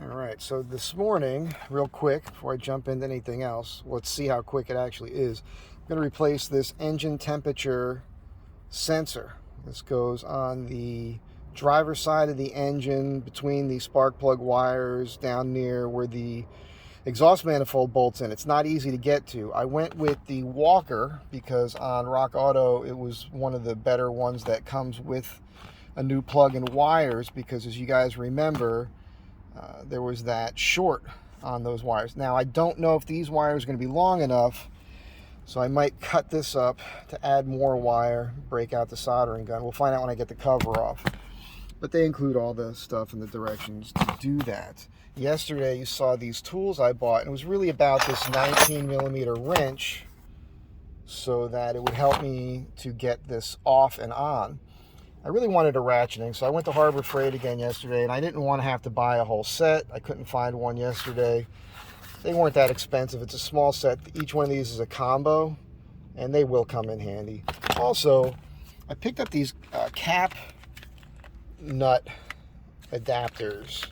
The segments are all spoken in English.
All right, so this morning, real quick, before I jump into anything else, let's see how quick it actually is. I'm going to replace this engine temperature sensor. This goes on the driver's side of the engine between the spark plug wires down near where the exhaust manifold bolts in. It's not easy to get to. I went with the Walker because on Rock Auto it was one of the better ones that comes with a new plug and wires, because as you guys remember, there was that short on those wires. Now I don't know if these wires are going to be long enough, so I might cut this up to add more wire, break out the soldering gun. We'll find out when I get the cover off. But they include all the stuff and the directions to do that. Yesterday you saw these tools I bought, and it was really about this 19mm wrench so that it would help me to get this off and on. I really wanted a ratcheting, so I went to Harbor Freight again yesterday, and I didn't want to have to buy a whole set. I couldn't find one yesterday. They weren't that expensive. It's a small set. Each one of these is a combo, and they will come in handy. Also, I picked up these cap nut adapters.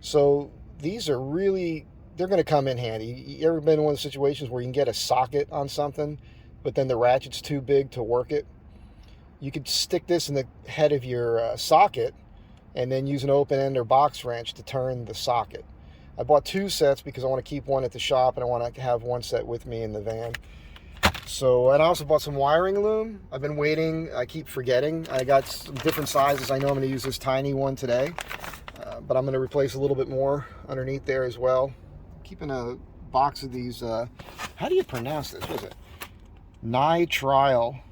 So these are really, they're going to come in handy. You ever been in one of the situations where you can get a socket on something, but then the ratchet's too big to work it? You could stick this in the head of your socket and then use an open end or box wrench to turn the socket. I bought two sets because I want to keep one at the shop and I want to have one set with me in the van. So, and I also bought some wiring loom. I've been waiting. I keep forgetting. I got some different sizes. I know I'm going to use this tiny one today, but I'm going to replace a little bit more underneath there as well. Keeping a box of these, how do you pronounce this? What is it? Nitrile.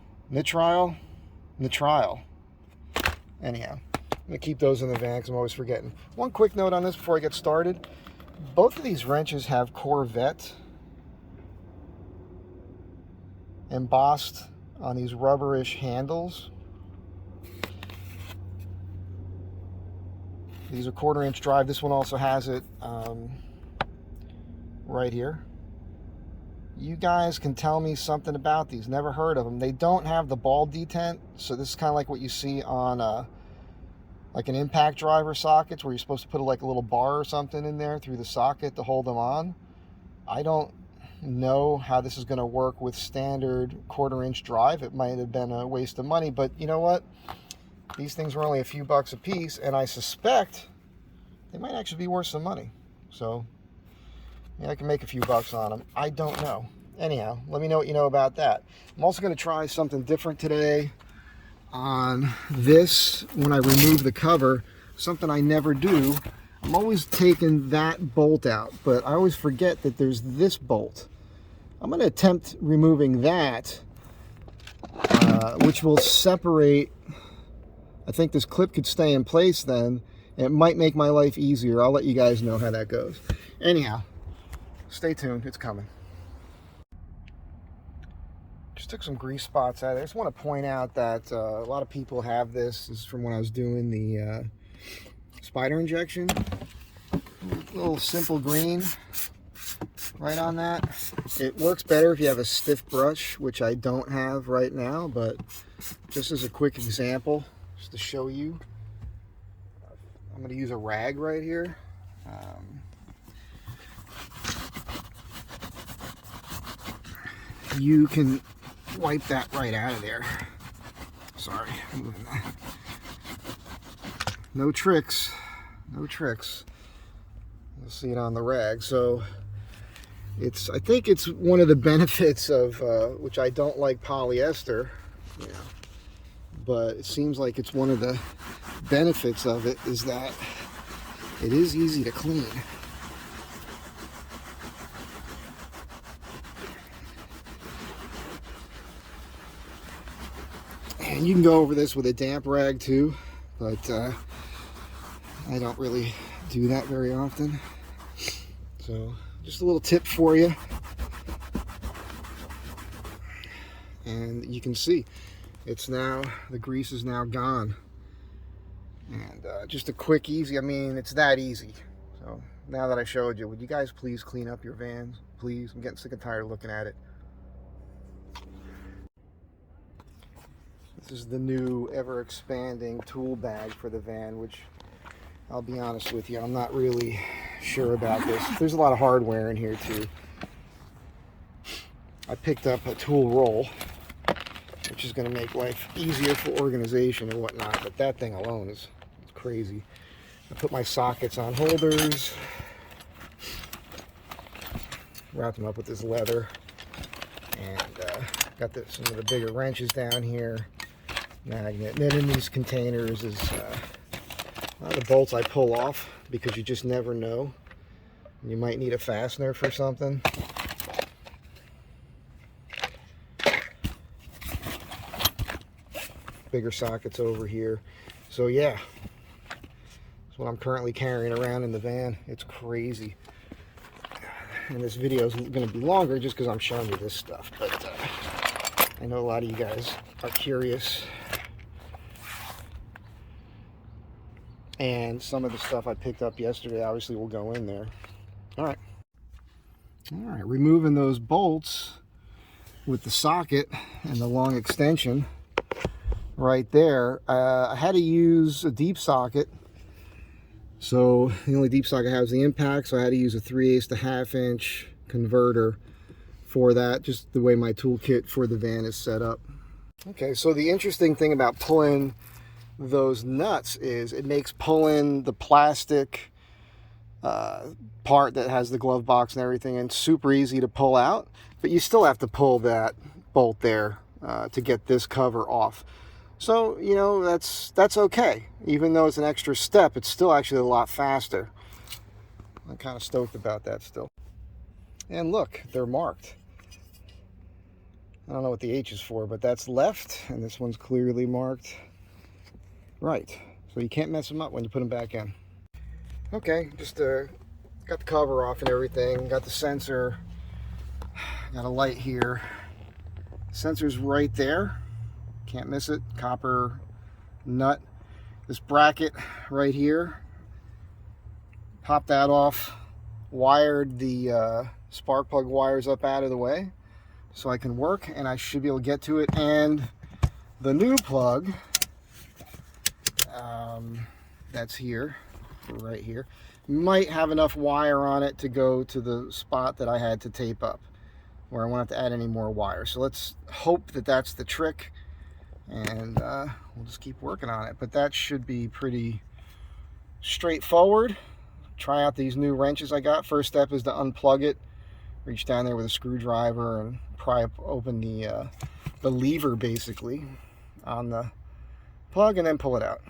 Anyhow, I'm going to keep those in the van because I'm always forgetting. One quick note on this before I get started. Both of these wrenches have Corvette embossed on these rubberish handles. These are 1/4-inch drive. This one also has it right here. You guys can tell me something about these. Never heard of them. They don't have the ball detent, so this is kind of like what you see on like an impact driver sockets, where you're supposed to put like a little bar or something in there through the socket to hold them on. I don't know how this is going to work with standard 1/4-inch drive. It might have been a waste of money, but you know what? These things were only a few bucks a piece, and I suspect they might actually be worth some money. So yeah, I can make a few bucks on them. I don't know. Anyhow, let me know what you know about that. I'm also going to try something different today on this when I remove the cover. Something I never do. I'm always taking that bolt out, but I always forget that there's this bolt. I'm going to attempt removing that, which will separate. I think this clip could stay in place then. It might make my life easier. I'll let you guys know how that goes. Anyhow, stay tuned. It's coming. Just took some grease spots out of it. I just want to point out that a lot of people have this. This is from when I was doing the spider injection. A little simple green right on that. It works better if you have a stiff brush, which I don't have right now, but just as a quick example, just to show you, I'm going to use a rag right here. You can wipe that right out of there. Sorry, moving that. No tricks, no tricks. You'll see it on the rag. So I think it's one of the benefits of, which I don't like polyester, you know, but it seems like it's one of the benefits of it is that it is easy to clean. And you can go over this with a damp rag too, but I don't really do that very often. So just a little tip for you. And you can see it's now, the grease is now gone. And just a quick, easy, I mean, it's that easy. So now that I showed you, would you guys please clean up your vans? Please, I'm getting sick and tired of looking at it. This is the new ever-expanding tool bag for the van, which I'll be honest with you, I'm not really sure about this. There's a lot of hardware in here too. I picked up a tool roll, which is going to make life easier for organization and whatnot, but that thing alone is crazy. I put my sockets on holders, wrapped them up with this leather, and got some of the bigger wrenches down here, magnet. And then in these containers is a lot of the bolts I pull off because you just never know. You might need a fastener for something. Bigger sockets over here. So yeah, that's what I'm currently carrying around in the van. It's crazy. And this video is going to be longer just because I'm showing you this stuff, but I know a lot of you guys are curious. And some of the stuff I picked up yesterday obviously will go in there. All right, removing those bolts with the socket and the long extension right there. I had to use a deep socket, so the only deep socket I have is the impact, so I had to use a 3/8 to 1/2 inch converter for that, just the way my toolkit for the van is set up. Okay, so the interesting thing about pulling those nuts is it makes pulling the plastic part that has the glove box and everything and super easy to pull out, but you still have to pull that bolt there to get this cover off. So, you know, that's okay. Even though it's an extra step, it's still actually a lot faster. I'm kind of stoked about that still. And look, they're marked. I don't know what the H is for, but that's left, and this one's clearly marked right. So you can't mess them up when you put them back in. Okay, just got the cover off and everything. Got the sensor. Got a light here. Sensor's right there. Can't miss it. Copper nut. This bracket right here, pop that off, wired the spark plug wires up out of the way so I can work, and I should be able to get to it. And the new plug that's here, right here, might have enough wire on it to go to the spot that I had to tape up, where I won't have to add any more wire. So let's hope that that's the trick, and we'll just keep working on it. But that should be pretty straightforward. Try out these new wrenches I got. First step is to unplug it, reach down there with a screwdriver and pry open the lever basically on the plug, and then pull it out,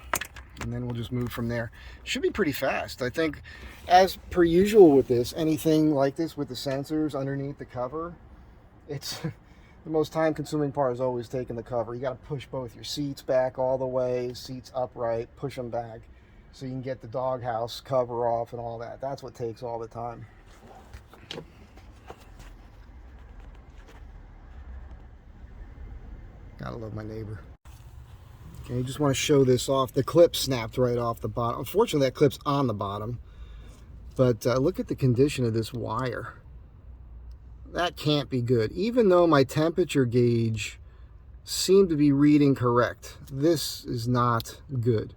and then we'll just move from there. Should be pretty fast. I think, as per usual with this, anything like this with the sensors underneath the cover, it's the most time-consuming part is always taking the cover. You got to push both your seats back all the way, seats upright, push them back so you can get the doghouse cover off and all that. That's what takes all the time. Gotta love my neighbor. Okay, just want to show this off. The clip snapped right off the bottom. Unfortunately, that clip's on the bottom. But look at the condition of this wire. That can't be good. Even though my temperature gauge seemed to be reading correct, this is not good.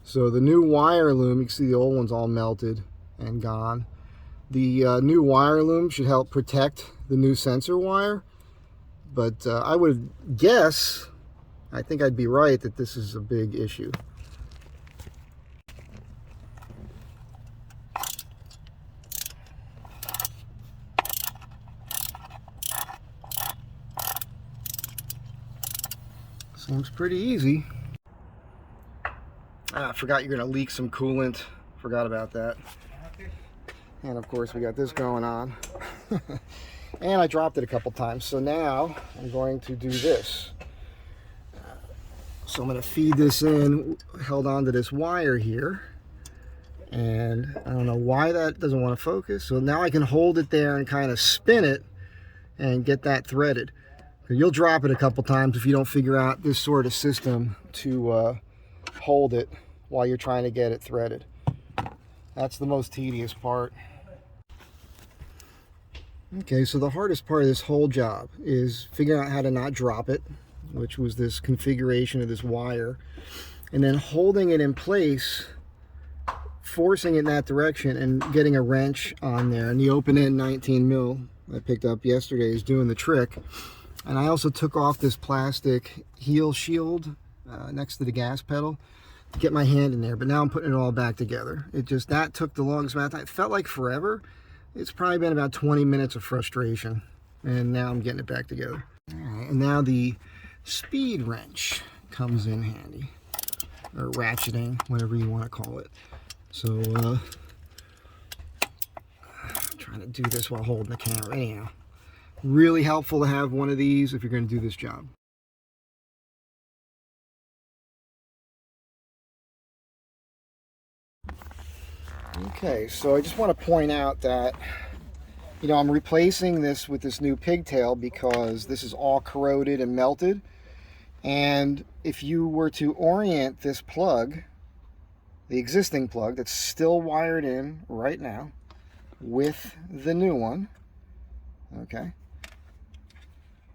So the new wire loom, you can see the old one's all melted and gone. The new wire loom should help protect the new sensor wire. But I would guess, I think I'd be right, that this is a big issue. Seems pretty easy. I forgot you're going to leak some coolant. Forgot about that. And of course we got this going on. And I dropped it a couple times. So now I'm going to do this. So I'm going to feed this in, held onto this wire here. And I don't know why that doesn't want to focus. So now I can hold it there and kind of spin it and get that threaded. You'll drop it a couple times if you don't figure out this sort of system to hold it while you're trying to get it threaded. That's the most tedious part. Okay, so the hardest part of this whole job is figuring out how to not drop it, which was this configuration of this wire, and then holding it in place forcing it in that direction and getting a wrench on there. And the open-end 19 mil I picked up yesterday is doing the trick. And I also took off this plastic heel shield next to the gas pedal to get my hand in there. But now I'm putting it all back together. That took the longest amount of time. It felt like forever. It's probably been about 20 minutes of frustration. And now I'm getting it back together. All right, and now the speed wrench comes in handy. Or ratcheting, whatever you want to call it. So, I'm trying to do this while holding the camera. Anyhow, really helpful to have one of these if you're going to do this job. Okay, so I just want to point out that, you know, I'm replacing this with this new pigtail because this is all corroded and melted. And if you were to orient this plug, the existing plug that's still wired in right now, with the new one, okay,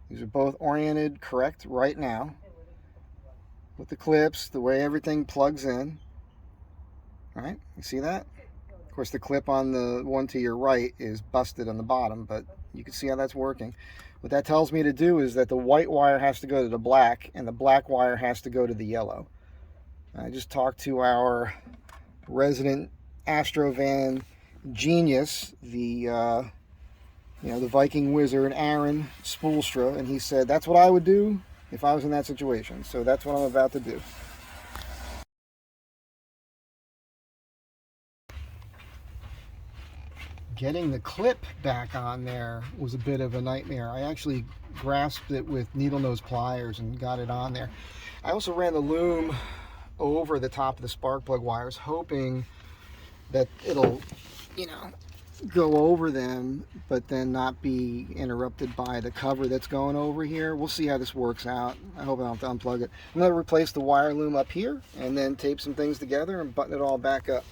these are both oriented correct right now, with the clips, the way everything plugs in, all right, you see that? Of course, the clip on the one to your right is busted on the bottom, but you can see how that's working. What that tells me to do is that the white wire has to go to the black, and the black wire has to go to the yellow. I just talked to our resident Astro van genius, the the Viking wizard Aaron Spoolstra, and he said that's what I would do if I was in that situation. So that's what I'm about to do. Getting the clip back on there was a bit of a nightmare. I actually grasped it with needle nose pliers and got it on there. I also ran the loom over the top of the spark plug wires, hoping that it'll, you know, go over them, but then not be interrupted by the cover that's going over here. We'll see how this works out. I hope I don't have to unplug it. I'm going to replace the wire loom up here and then tape some things together and button it all back up.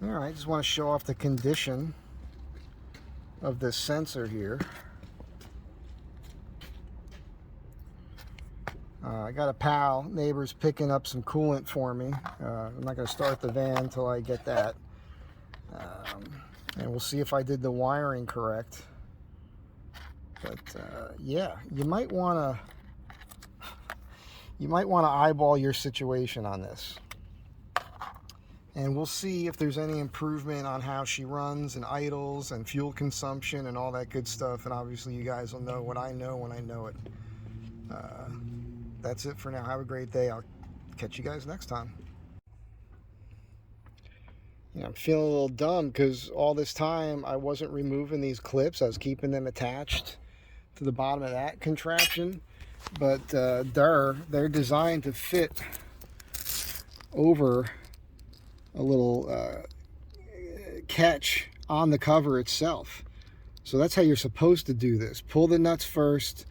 All right, just want to show off the condition of this sensor here. I got a pal, neighbor's picking up some coolant for me. I'm not going to start the van until I get that. And we'll see if I did the wiring correct. But yeah, you might want to eyeball your situation on this. And we'll see if there's any improvement on how she runs and idles and fuel consumption and all that good stuff. And obviously you guys will know what I know when I know it. That's it for now. Have a great day. I'll catch you guys next time. You know, I'm feeling a little dumb because all this time I wasn't removing these clips. I was keeping them attached to the bottom of that contraption. But they're designed to fit over a little catch on the cover itself. So that's how you're supposed to do this. Pull the nuts first,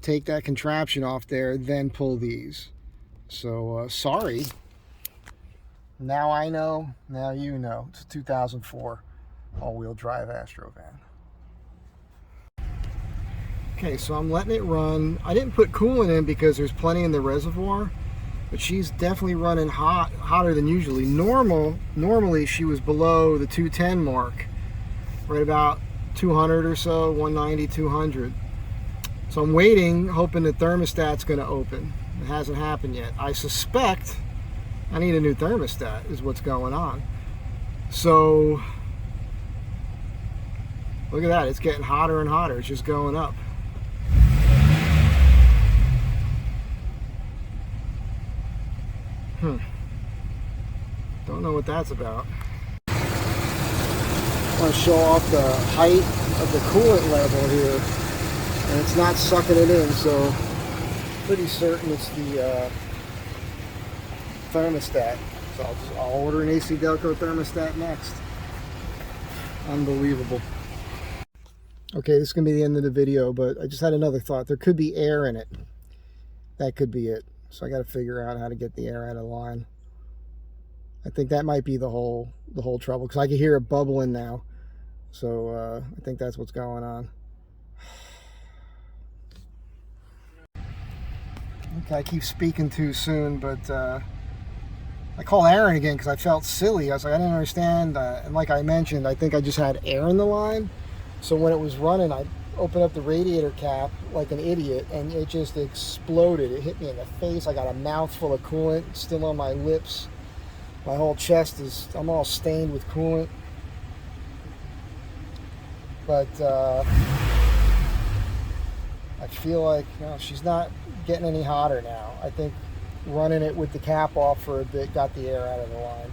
take that contraption off there, then pull these. So sorry. Now I know, now you know. It's a 2004 all-wheel drive Astro van. Okay, so I'm letting it run. I didn't put coolant in because there's plenty in the reservoir, but she's definitely running hotter than usually. Normally she was below the 210 mark, right about 200 or so, 190, 200. So I'm waiting, hoping the thermostat's going to open. It hasn't happened yet. I suspect I need a new thermostat is what's going on. So look at that, it's getting hotter and hotter. It's just going up. Don't know what that's about. I want to show off the height of the coolant level here, and it's not sucking it in, so pretty certain it's the thermostat. So I'll order an AC Delco thermostat next. Unbelievable. Okay, this is going to be the end of the video, but I just had another thought. There could be air in it. That could be it. So I got to figure out how to get the air out of the line. I think that might be the whole trouble, because I can hear it bubbling now. So I think that's what's going on. I keep speaking too soon, but I called Aaron again because I felt silly. I was like, I didn't understand. And like I mentioned, I think I just had air in the line. So when it was running, I opened up the radiator cap like an idiot, and it just exploded. It hit me in the face. I got a mouthful of coolant still on my lips. My whole chest I'm all stained with coolant. But I feel like, she's not getting any hotter now. I think running it with the cap off for a bit got the air out of the line.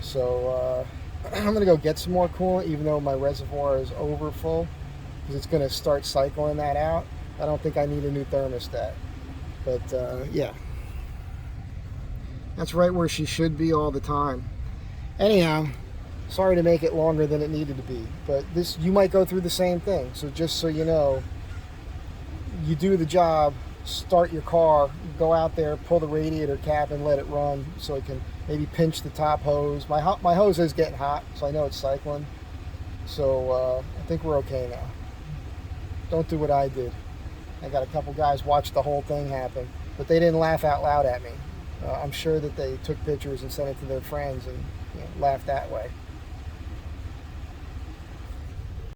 So I'm going to go get some more coolant, even though my reservoir is over full, because it's going to start cycling that out. I don't think I need a new thermostat. But yeah, that's right where she should be all the time. Anyhow, sorry to make it longer than it needed to be, but you might go through the same thing. So just so you know, you do the job, start your car, go out there, pull the radiator cap and let it run so it can maybe pinch the top hose. My hose is getting hot, so I know it's cycling. So I think we're okay now. Don't do what I did. I got a couple guys watch the whole thing happen, but they didn't laugh out loud at me. I'm sure that they took pictures and sent it to their friends and laughed that way.